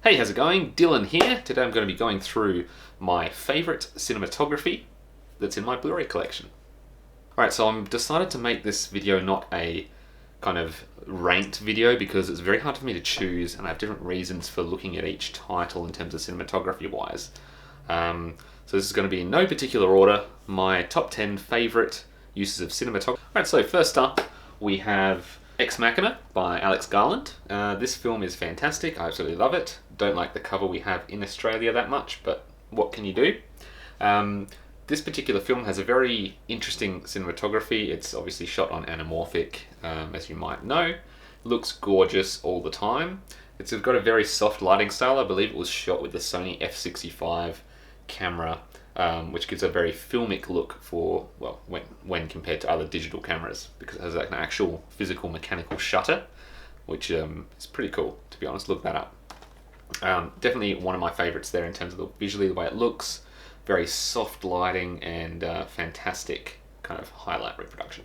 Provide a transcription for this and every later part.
Hey, how's it going? Dylan here. Today I'm going to be going through my favourite cinematography that's in my Blu-ray collection. Alright, so I'm decided to make this video not a kind of ranked video because it's very hard for me to choose and I have different reasons for looking at each title in terms of cinematography wise. So this is going to be in no particular order, my top 10 favourite uses of cinematography. Alright, so first up we have Ex Machina by Alex Garland. This film is fantastic, I absolutely love it. Don't like the cover we have in Australia that much, but what can you do? This particular film has a very interesting cinematography. It's obviously shot on anamorphic, as you might know. Looks gorgeous all the time. It's got a very soft lighting style. I believe it was shot with the Sony f65 camera, which gives a very filmic look for, well, when compared to other digital cameras, because it has like an actual physical mechanical shutter, which is pretty cool, to be honest. Look that up. Definitely one of my favorites there in terms of visually the way it looks. Very soft lighting and fantastic kind of highlight reproduction.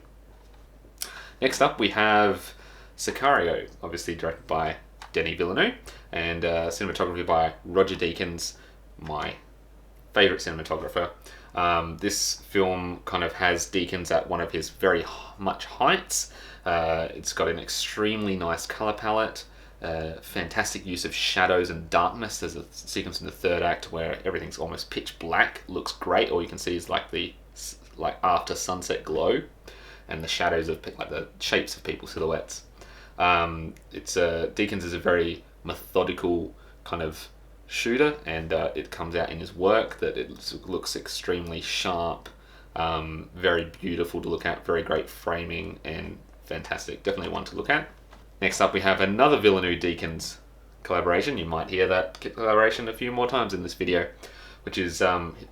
Next up we have Sicario, obviously directed by Denis Villeneuve, and cinematography by Roger Deakins, my favourite cinematographer. This film kind of has Deakins at one of his very much heights. It's got an extremely nice colour palette. Fantastic use of shadows and darkness. There's a sequence in the third act where everything's almost pitch black. Looks great. All you can see is like the after sunset glow, and the shadows of like the shapes of people's silhouettes. Deakins is a very methodical kind of shooter, and it comes out in his work that it looks extremely sharp, very beautiful to look at, very great framing, and fantastic. Definitely one to look at. Next up we have another Villeneuve-Deakins collaboration. You might hear that collaboration a few more times in this video, which is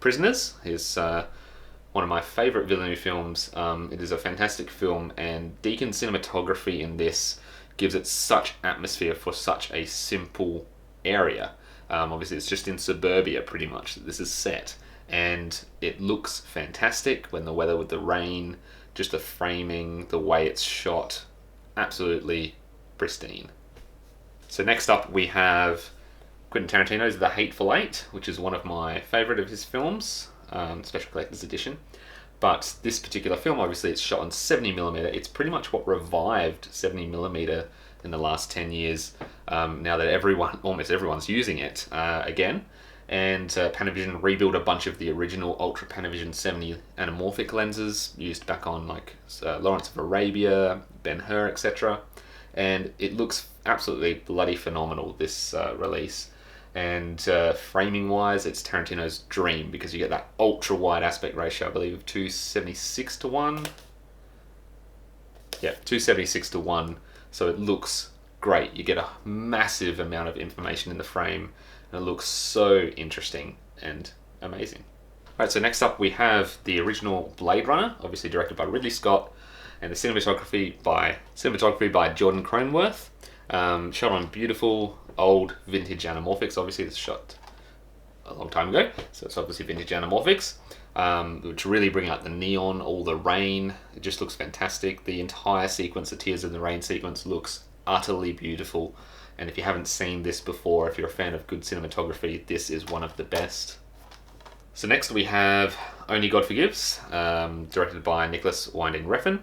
Prisoners. It's one of my favourite Villeneuve films. It is a fantastic film, and Deakins' cinematography in this gives it such atmosphere for such a simple area. Obviously it's just in suburbia pretty much that this is set, and it looks fantastic when the weather with the rain, just the framing, the way it's shot, absolutely pristine. So next up we have Quentin Tarantino's The Hateful Eight, which is one of my favourite of his films, special collector's edition. But this particular film, obviously it's shot on 70mm. It's pretty much what revived 70mm in the last 10 years, now that almost everyone's using it again. And Panavision rebuilt a bunch of the original Ultra Panavision 70 anamorphic lenses used back on like Lawrence of Arabia, Ben-Hur, etc. And it looks absolutely bloody phenomenal, this release. And framing wise, it's Tarantino's dream, because you get that ultra wide aspect ratio, I believe of 276 to 1. Yeah, 276 to 1. So it looks great. You get a massive amount of information in the frame, and it looks so interesting and amazing. Alright, so next up we have the original Blade Runner, obviously directed by Ridley Scott, and the cinematography by Jordan Cronenworth. Shot on beautiful old vintage anamorphics. Obviously it's shot a long time ago, so it's obviously vintage anamorphics, which really bring out the neon, all the rain. It just looks fantastic. The entire sequence, the Tears in the Rain sequence, looks utterly beautiful, and if you haven't seen this before, if you're a fan of good cinematography, this is one of the best. So next we have Only God Forgives, directed by Nicholas Winding Refn.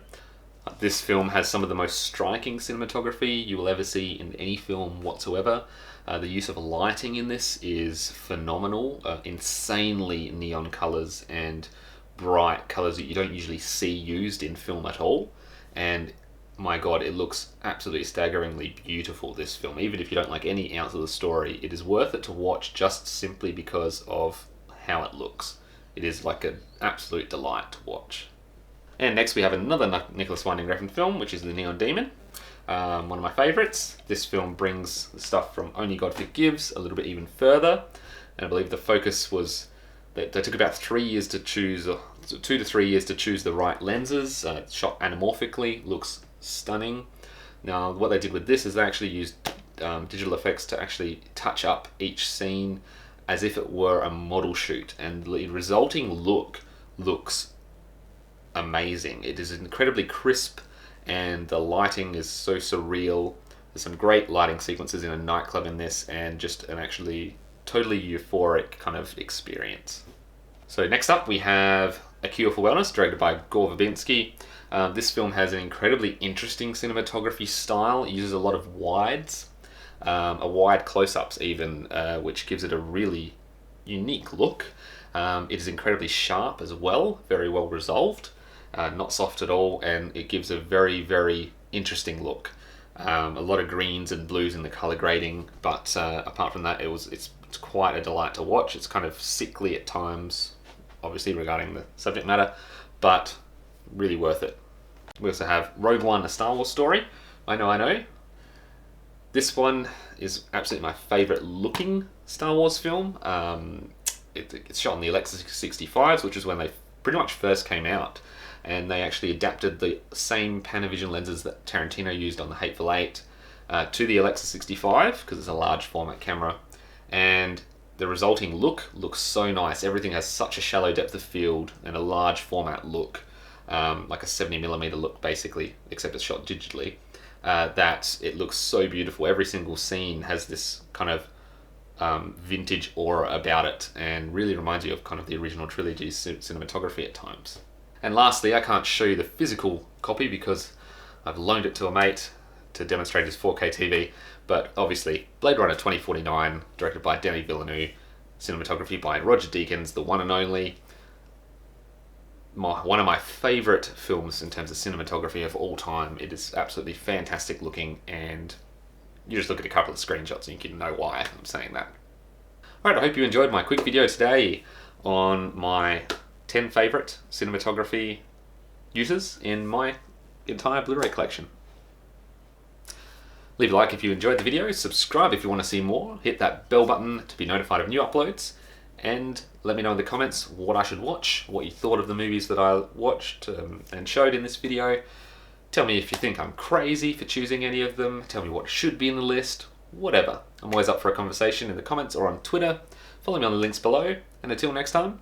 This film has some of the most striking cinematography you will ever see in any film whatsoever. The use of lighting in this is phenomenal. Insanely neon colours and bright colours that you don't usually see used in film at all. And my god, it looks absolutely staggeringly beautiful, this film. Even if you don't like any ounce of the story, it is worth it to watch just simply because of how it looks. It is like an absolute delight to watch. And next we have another Nicholas Winding Refn film, which is The Neon Demon. One of my favourites. This film brings the stuff from Only God Forgives a little bit even further. And I believe the focus was that they took about 3 years to choose, 2 to 3 years to choose the right lenses. It's shot anamorphically, looks stunning. Now what they did with this is they actually used digital effects to actually touch up each scene as if it were a model shoot. And the resulting look looks amazing. It is incredibly crisp, and the lighting is so surreal. There's some great lighting sequences in a nightclub in this, and just an actually totally euphoric kind of experience. So next up we have A Cure for Wellness, directed by Gore Verbinski. This film has an incredibly interesting cinematography style. It uses a lot of wides, a wide close-ups even, which gives it a really unique look. It is incredibly sharp as well, very well resolved, not soft at all, and it gives a very, very interesting look. A lot of greens and blues in the color grading, but apart from that, it's quite a delight to watch. It's kind of sickly at times, obviously regarding the subject matter, but really worth it. We also have Rogue One, A Star Wars Story. I know. This one is absolutely my favorite looking Star Wars film. It's shot on the Alexa 65s, which is when they pretty much first came out. And they actually adapted the same Panavision lenses that Tarantino used on The Hateful Eight to the Alexa 65, because it's a large format camera. And the resulting look looks so nice. Everything has such a shallow depth of field and a large format look, like a 70mm look basically, except it's shot digitally, that it looks so beautiful. Every single scene has this kind of vintage aura about it, and really reminds you of kind of the original trilogy's cinematography at times. And lastly, I can't show you the physical copy because I've loaned it to a mate to demonstrate his 4K TV, but obviously Blade Runner 2049, directed by Denis Villeneuve, cinematography by Roger Deakins, the one and only. One of my favourite films in terms of cinematography of all time. It is absolutely fantastic looking, and you just look at a couple of screenshots and you can know why I'm saying that. Alright, I hope you enjoyed my quick video today on my 10 favourite cinematography uses in my entire Blu-ray collection. Leave a like if you enjoyed the video, subscribe if you want to see more, hit that bell button to be notified of new uploads, and let me know in the comments what I should watch, what you thought of the movies that I watched and showed in this video. Tell me if you think I'm crazy for choosing any of them, tell me what should be in the list, whatever. I'm always up for a conversation in the comments or on Twitter. Follow me on the links below, and until next time,